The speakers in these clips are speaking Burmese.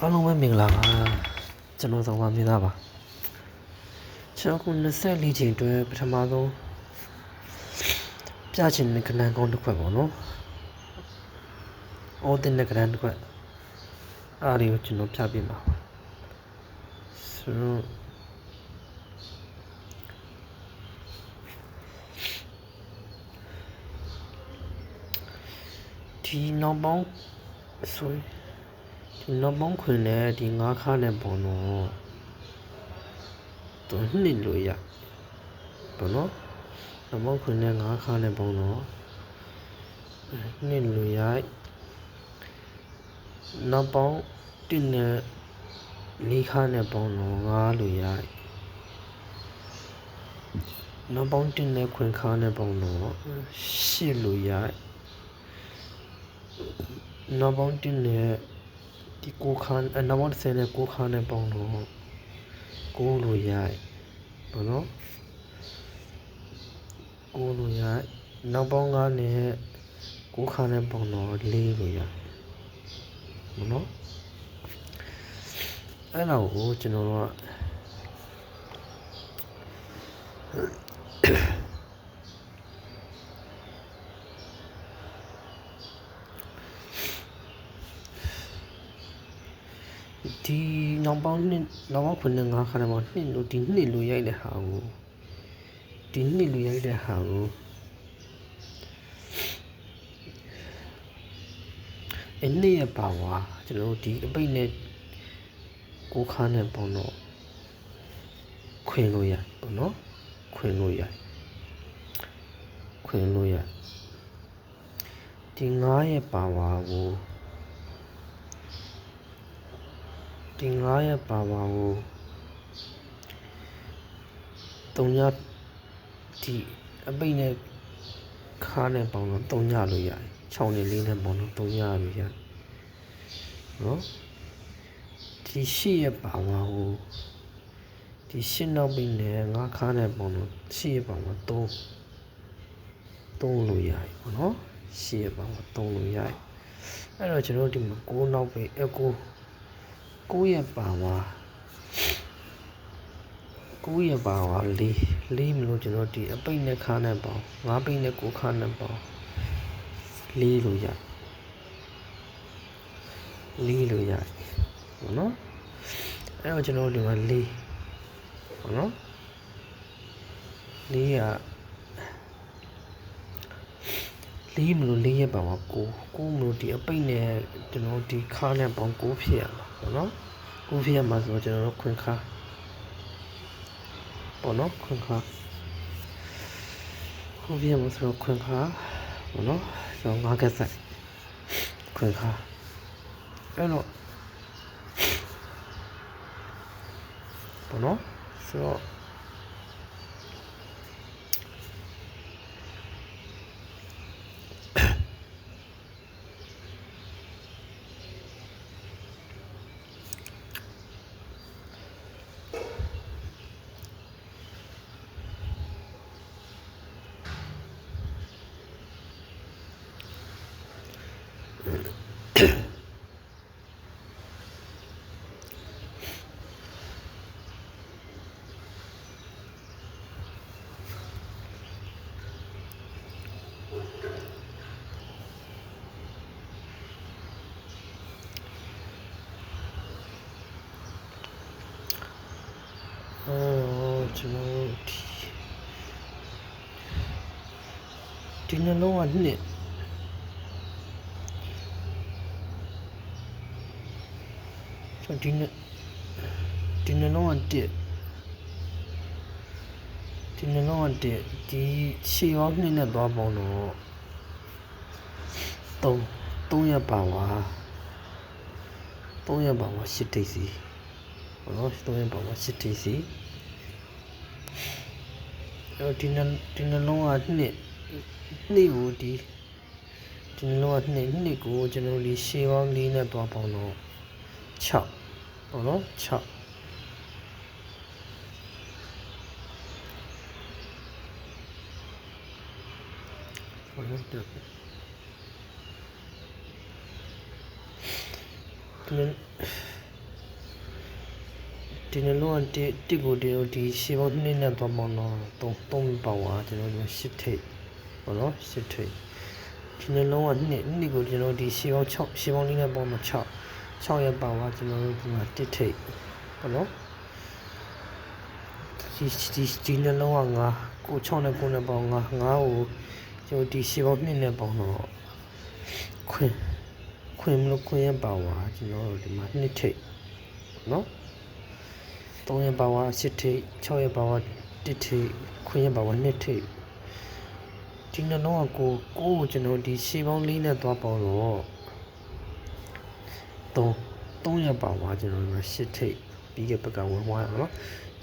အားလုံးပဲမင်္ဂလာပါကျွန်တော်ဆောင်ပါမြင်သားပါကျွန်တော်က24ချိန်တွဲပထမဆုံးပြချင်တဲ့ကဏ္ဍကောင်းတစ်ခွက်ပေါ့နော်အော်တင်တဲ့ကဏ္ဍတစ်ခွက်အားလေးကိုကျွန်တော်ပြပြမှာပါဆိုတော့ဒီနောက်ပေါင်းဆိုဒီနောက်ပေါင်းခွင်နဲ့ဒီငါးခါနဲ့ပေါ့နော်သူနှစ်လို့ရပေါ့နော်နောက်ပေါင်းခွင်နဲ့ငါးခါနဲ့ပေါ့နော်နှစ်လို့ရနောက်ပေါင်းတစ်နဲ့လေးခါနဲ့ပေါ့နော်ငါးလို့ရနောက်ပေါင်းတစ်နဲ့ခွင်ခါနဲ့ပေါ့နော်ရှစ်လို့ရနောက်ပေါင်းတစ်နဲ့ဒီကိုခါနောက်ပေါင်း10နဲ့ကိုခါနဲ့ပေါ့နော်ကိုလို့ရပေါ့နော်ကိုလို့ရနောက်ပေါင်း9နဲ့ကိုခါနဲ့ပေါ့နော်4လို့ရပေါ့နော်အဲ့တော့ကိုကျွန်တော်တို့ဒီနောက်ပေါင်းခွနဲ့9ခါနဲ့ပေါ့နှစ်လို့ဒီနှစ်လို့ရိုက်တဲ့ဟာကိုဒီနှစ်လို့ရိုက်တဲ့ဟာကိုအနည်းရပါဝါကျွန်တော်ဒီအပိတ်နဲ့ကိုခါနဲ့ပေါ့နော်ခွင်လို့ရပေါ့နော်ခွင်လို့ရဒီ9ရဲ့ပါဝါကိုဒီ9ရဲ့ပါဝါကို3ညဒီအပိတ်နဲ့ခါနဲ့ပေါ့နော်3ညလို့ရတယ်6နဲ့4နဲ့ပေါ့နော်3ညလို့ရနော်ဒီ8ရဲ့ပါဝါကိုဒီ8နောက်ပိတ်နဲ့9ခါနဲ့ပေါ့နော်8ရဲ့ပါဝါ3လို့ရတယ်ပေါ့နော်8ရဲ့ပါဝါ3လို့ရတယ်အဲ့တော့ကျွန်တော်ဒီမှာ9နောက်ပိတ်9ရဲ့ပါဝါ4မလို့ကျွန်တော်ဒီအပိတ်နဲ့ခါနဲ့ပေါ့9ပိတ်နဲ့9ခါနဲ့ပေါ့4လို့ရပေါ့နော်အဲ့တော့ကျွန်တော်ဒီမှာ4ပေါ့နော်4မလို့4ရဲ့ပါဝါ9မလို့ဒီအပိတ်နဲ့ကျွန်တော်ဒီခါနဲ့ပေါ့9ဖြစ်ရမှာပေါ့နော်9ဖြစ်ရမှာဆိုတော့ကျွန်တော်တို့ခွင်ခါပေါ့နော်ခွင်ခါ9ဖြစ်ရမှာဆိုတော့ခွင်ခါပေါ့နော်ဆိုတော့9ကက်ဆက်ခွင်ခါအဲ့တော့ပေါ့နော်ဆိုတော့ကျွန်တော်ဒီနှလုံးကနှစ်ဒီနှလုံးက1ဒီရှေ့ရောနှစ်နဲ့သွားပေါင်းတော့3ရပါဝါ8တိတ်စီဘောနော်3ရပါဝါ8တိတ်စီအဲ့ဒီနှလုံးကနှစ်ကိုဒီနှလုံးကနှစ်ကိုကျွန်တော်ဒီရှေ့ရော4နဲ့သွားပေါင်းတော့6ဘောနော်6ဘောနော်ဒီ ဒီနှလုံးကတစ်ကိုဒီရှေးပေါင်း2နဲ့သွားပေါင်းတော့3ပေါင်းပါကျွန်တော်တို့8ထိပ်ပေါ့နော်8ထိပ်ဒီနှလုံးက2ကိုကျွန်တော်ဒီရှေးပေါင်း6ရှေးပေါင်း4နဲ့ပေါင်းတော့6ရဲ့ပါဝါကျွန်တော်တို့ဒီမှာ1ထိပ်ပေါ့နော်ဒီနှလုံးက9ကို6နဲ့9နဲ့ပေါင်း9ကိုကျွန်တော်ဒီရှေးပေါင်း2နဲ့ပေါင်းတော့ခွင်မလို့ခွင်ရဲ့ပါဝါကျွန်တော်တို့ဒီမှာ2ထိပ်နော်3ရဲ့ပါဝါ8ထိပ်6ရဲ့ပါဝါ1ထိပ်ခွင်ရဲ့ပါဝါ2ထိပ်ဒီနှလုံးကကိုကျွန်တော်ဒီရှေးပေါင်း4နဲ့သွားပေါင်းတော့3ရဲ့ပါဝါကျွန်တော်တို့8ထိပ်ပြီးခဲ့ဘက်ကဝင်သွားရအောင်နော်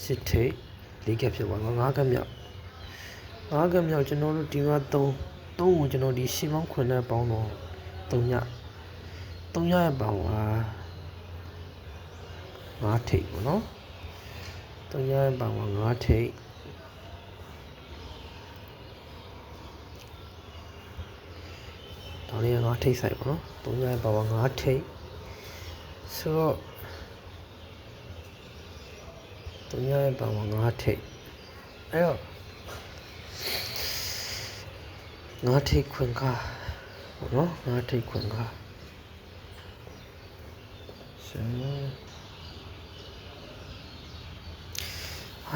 8ထိပ်4ကဖြစ်သွားတော့5ကမြောက်ကျွန်တော်တို့ဒီမှာ3ကိုကျွန်တော်ဒီရှေးပေါင်း9နဲ့ပေါင်းတော့3ရဲ့ပါဝါ5ထိပ်ပေါ့နော်3ရဲ့ပါဝါ5ထိပ်ဒါလေးက5ထိပ်ဆိုင်ပေါ့နော်3ရဲ့ပါဝါ5ထိပ်ဆိုတော့3ရဲ့ပါဝါ5ထိပ်အဲ့တော့5ထိပ်ခွင်ကားပေါ့နော်5ထိပ်ခွင်ကား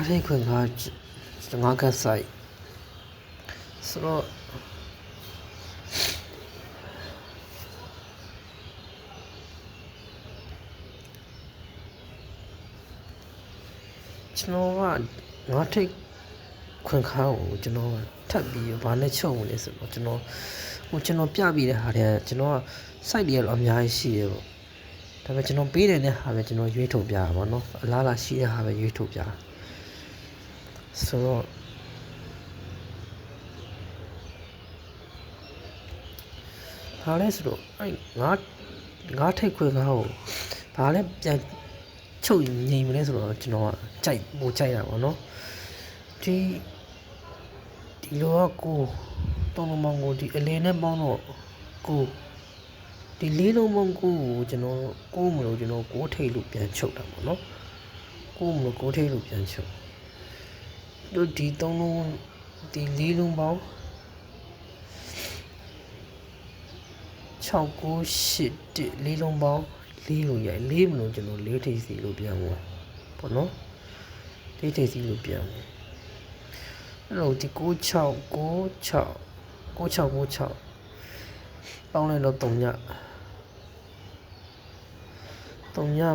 5ထိပ်ခွင်ကား5ကဆိုင်ဆိုတော့ကျွန်တော်က5ထိပ်ခွင်ကားကိုကျွန်တော်ထပ်ပြီးဘာနဲ့ချုပ်ဝင်လဲဆိုတော့ကျွန်တော်ပြပြီးတဲ့ဟာတွေကကျွန်တော်က site တွေကတော့အများကြီးရှိတယ်ပေါ့ဒါပေမဲ့ကျွန်တော်ပေးတဲ့ဟာပဲကျွန်တော်ရွေးထုတ်ပြတာပေါ့နော်အလားလားရှိတဲ့ဟာပဲရွေးထုတ်ပြဆိုတော့ဘာလဲဆိုတော့အဲ့ငါထိတ်ခွေကားကိုဘာလဲပြန်ချုပ်ငြိမ်မလဲဆိုတော့ကျွန်တော်ကကြိုက်တာပေါ့နော်ဒီလိုကကိုတုံးလုံးမောင်ကိုဒီအလင်းနဲ့ပေါင်းတော့ကိုဒီလေးလုံးပေါင်းကိုကျွန်တော်ကိုမလို့ကျွန်တော်6ထိပ်လို့ပြန်ချုပ်တာပေါ့နော်ကိုမလို့6ထိပ်လို့ပြန်ချုပ်တို့ဒီ3လုံးဒီလေးလုံးပေါင်း6 9 8 1လေးလုံးပေါင်း4လို့ရိုက်4မလို့ကျွန်တော်4ထိပ်စီလို့ပြန်ဝင်ပေါ့နော်4ထိပ်စီလို့ပြန်ဝင်အဲ့တော့ဒီ96ပေါင်းလိုက်တော့3ည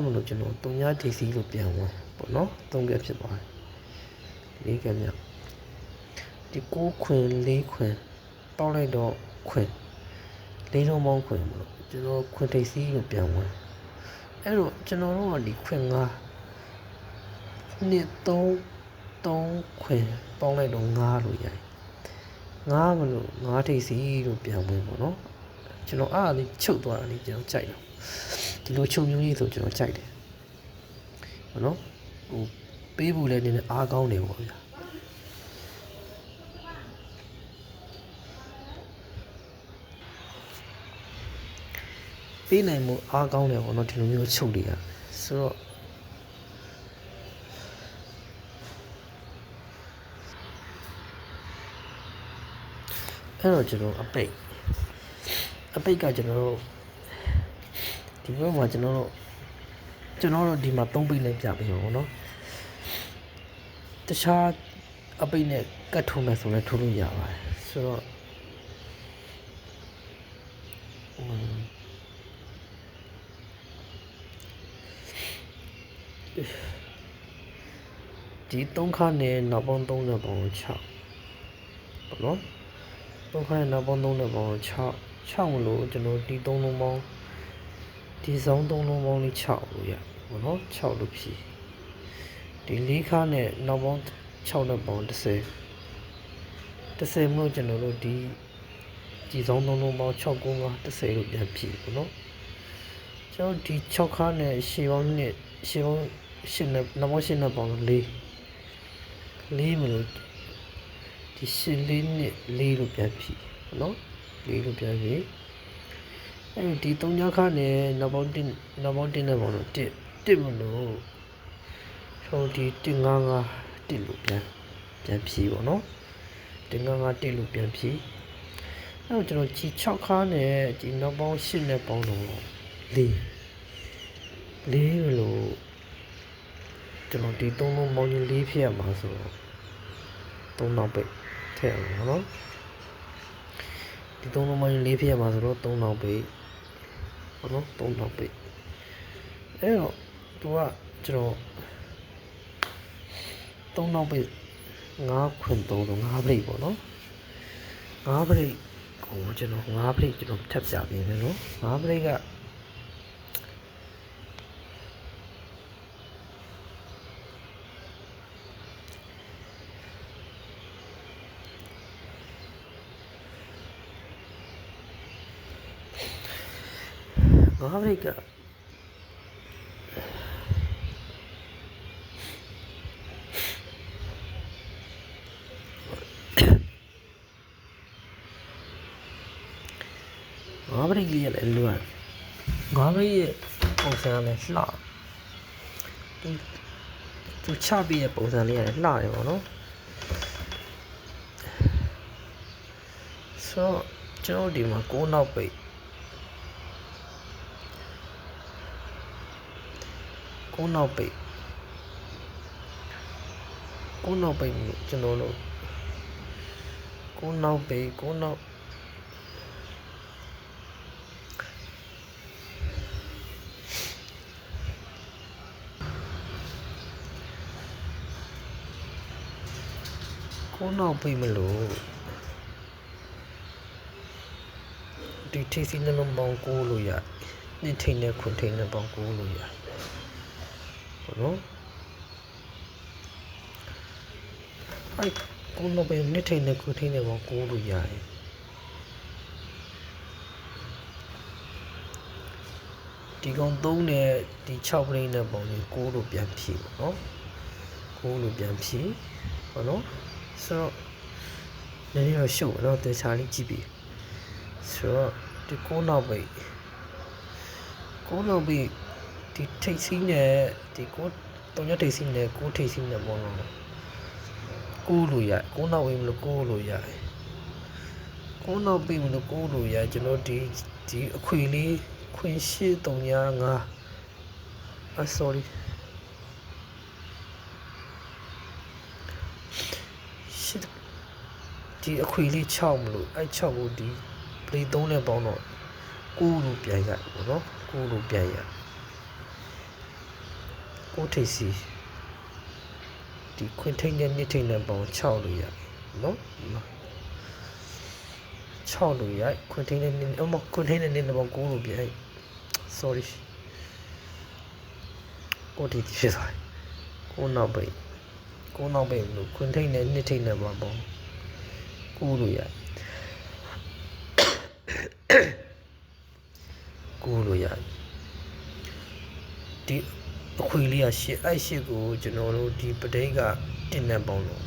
မလို့ကျွန်တော်3ညထိပ်စီလို့ပြန်ဝင်ပေါ့နော်3ကဖြစ်သွားတယ်4ကမြောက်ဒီ9ခွင်4ခွင်ပေါင်းလိုက်တော့ခွင်4လုံးပေါင်းခွင်မလို့ကျွန်တော်ခွင်ထိပ်စီလို့ပြန်ဝင်အဲ့တော့ကျွန်တော်တို့ကဒီခွင်5 2 3ခွင်ပေါင်းလိုက်တော့5လို့ရိုက်5မလို့5ထိပ်စီလို့ပြန်ဝင်ပေါ့နော်ကျွန်တော်အားလေးချုပ်သွားတာလေးကျွန်တော်ကြိုက်တော့ဒီလိုချုပ်မျိုးကြီးဆိုကျွန်တော်ကြိုက်တယ်ပေါ့နော်ဟိုပေးဖို့လည်းနည်းနည်းအားကောင်းတယ်ပေါ့ဗျာပေးနိုင်မှုအားကောင်းတယ်ပေါ့နော်ဒီလိုမျိုးချုပ်တွေကဆိုတော့အဲ့တော့ကျွန်တော်အပိတ်ကကျွန်တော်တို့ဒီဘက်မှာကျွန်တော်တို့ဒီမှာ3ပိတ်နဲ့ပြပေးပါဘောနော်တခြားအပိတ်နဲ့ကတ်ထုံးမယ်ဆိုလည်းထိုးလို့ရပါတယ်ဆိုတော့ဒီ3ခါနဲ့နောက်ပေါင်း3နဲ့ပေါင်း6ပေါ့နော်3ခါနဲ့နောက်ပေါင်း3နဲ့ပေါင်း6မလို့ကျွန်တော်ဒီ3လုံးပေါင်းဒီစုံ3လုံးပေါင်းလေး6လို့ရပေါ့နော်6လို့ဖြည့်ဒီ4ခါနဲ့နောက်ပေါင်း6နဲ့ပေါင်း10မလို့ကျွန်တော်တို့ဒီစုံ3လုံးပေါင်း6 9 5 10လို့ပြန်ဖြည့်ပေါ့နော်ကျွန်တော်ဒီ6ခါနဲ့ရှေ့ပေါင်းနဲ့ရှေ့ပေါင်း8နဲ့နောက်ပေါင်း8နဲ့ပေါင်း4မလို့ဒီ8 4နဲ့4လို့ပြန်ဖြည့်ပေါ့နော်4လို့ပြန်ဖြည့်အဲဒီ3ညခါနဲ့နောက်ပေါင်း1နဲ့ပေါင်းတော့1မလို့ တော့ဒီ155တစ်လို့ပြန်ဖြီးပေါ့နော်155တစ်လို့ပြန်ဖြီးအဲ့တော့ကျွန်တော်ကြီး6ခါနဲ့ဒီနောက်ပေါင်း8နဲ့ပေါင်းတော့4လို့ကျွန်တော်ဒီ3လုံးပေါင်းရင်4ဖြစ်ရမှာဆိုတော့3နောက်ပိတ်ထည့်အောင်နော်ဒီ3လုံးပေါင်းရင်4ဖြစ်ရမှာဆိုတော့3နောက်ပိတ်ဟုတ်နော်3နောက်ပိတ်အဲ့တော့သူကကျွန်တော်3နောက်ပိတ်5ခွင်3ဆို5ပရိတ်ပေါ့နော်5ပရိတ်ကိုကျွန်တော်5ပရိတ်ကျွန်တော်ထပ်ပြပေးမယ်နော်5ပရိတ်က5ပရိတ်က5ပရိတ်ကြီးရဲ့လွမ်း5ပရိတ်ရဲ့ပုံစံလည်းလှသူချပြီးရဲ့ပုံစံလေးရတယ်လှတယ်ပေါ့နော်ဆိုတော့ကျွန်တော်ဒီမှာ9နောက်ပိတ်9နောက်ပိတ်ကျွန်တော်တို့9နောက်ပိတ်9နောက်ပိတ်မလို့ဒီထိပ်စီးနှလုံးပေါင်း9လို့ရနှစ်ထိပ်နဲ့ခွန်ထိပ်နဲ့ပေါင်း9လို့ရဟုတ်နော်အဲ့9နောက်ပိတ်နှစ်ထိပ်နဲ့ခွန်ထိပ်နဲ့ပေါင်း9လို့ရတယ်ဒီကောင်3နဲ့ဒီ6ပရိတ်နဲ့ပေါင်းရင်9လို့ပြန်ဖြည့်ပေါ့နော်9လို့ပြန်ဖြည့်ဟုတ်နော်ဆိုတော့နည်းနည်းတော့ရှုပ်တော့တေချာလေးကြည့်ပြီးဆိုတော့ဒီ9နောက်ပိတ်ဒီထိပ်စီးနဲ့ဒီ3ရက်ထိပ်စီးနဲ့9ထိပ်စီးနဲ့ပေါင်းတော့9လို့ရ9နောက်ပိတ်မလို့9လို့ရတယ်9နောက်ပိတ်မလို့9လို့ရကျွန်တော်ဒီအခွေလေးခွင်835sorryဒီအခွေလေး6မလို့အဲ့6ကိုဒီပရိ3နဲ့ပေါင်းတော့9လို့ပြန်ရပေါ့နော်9လို့ပြန်ရ9ထိပ်စီဒီခွင်ထိပ်နဲ့နှစ်ထိပ်နဲ့ပေါင်း6လို့ရနော်6လို့ရခွင်ထိပ်နဲ့ခွင်ထိပ်နဲ့နှစ်နဲ့ပေါင်း9လို့ပြန် sorry 9ထိပ်ဖြစ်သွားတယ်9နောက်ပိတ်လို့ခွင်ထိပ်နဲ့နှစ်ထိပ်နဲ့ပေါင်း9လို့ရဒီအခွေလေးက8အဲ့8ကိုကျွန်တော်တို့ဒီပဋိက1နဲ့ပေါင်းလို့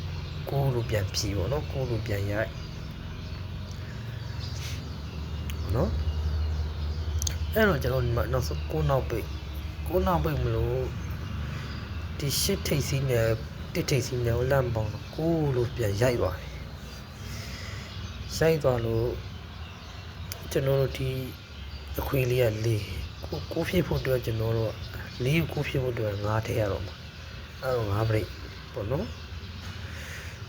9လို့ပြန်ဖြီးပေါ့နော်9လို့ပြန်ရိုက်နော်အဲ့တော့ကျွန်တော်ဒီမှာနောက်ဆုံး9နောက်ပိတ်မလို့ဒီ8ထိပ်စီးနဲ့1ထိပ်စီးနဲ့လမ်းပေါင်းတော့9လို့ပြန်ရိုက်ပါတယ်ရိုက်သွားလို့ကျွန်တော်တို့ဒီအခွေလေးက4ကိုဖြစ်ဖို့အတွက်ကျွန်တော်တို့4ကိုဖြစ်ဖို့အတွက်5ထည့်ရတော့မှာအဲ့တော့5ပရိတ်ပေါ့နော်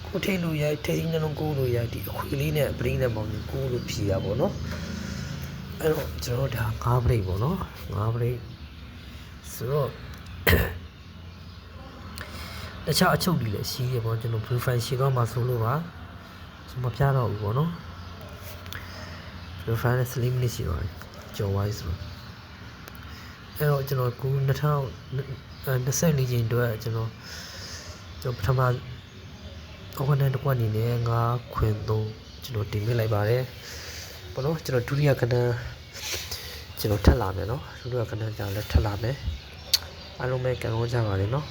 ကိုထိတ်လို့ရိုက်ထိတ်နှလုံး9လို့ရိုက်ဒီအခွေလေးနဲ့ပရိတ်နဲ့ပေါင်း9လို့ဖြီးရပါတော့အဲ့တော့ကျွန်တော်ဒါ5ပရိတ်ပေါ့နော်5ပရိတ်ဆိုတော့တခြားအချုပ်တွေလည်းရှိရပေါ့ကျွန်တော် profile ရှိတော့မှဆိုလို့ပါမပြတော့ဘူးပေါ့နော် profile နဲ့ slim နေရှိတော့ကျော် wise ဆိုအဲ့တော့ကျွန်တော်ကူ2024ချိန်အတွက်ကျွန်တော်ပထမအောက်ကနေတစ်ခွက်အနေနဲ့9ခွင်3ကျွန်တော်တင်ပေးလိုက်ပါတယ်ပေါ့နော်ကျွန်တော်ဒုတိယကဏ္ဍကျွန်တော်ထပ်လာမယ်နော်ဒုတိယကဏ္ဍကြာလည်းထပ်လာမယ်အားလုံးပဲကံကောင်းကြပါစေနော်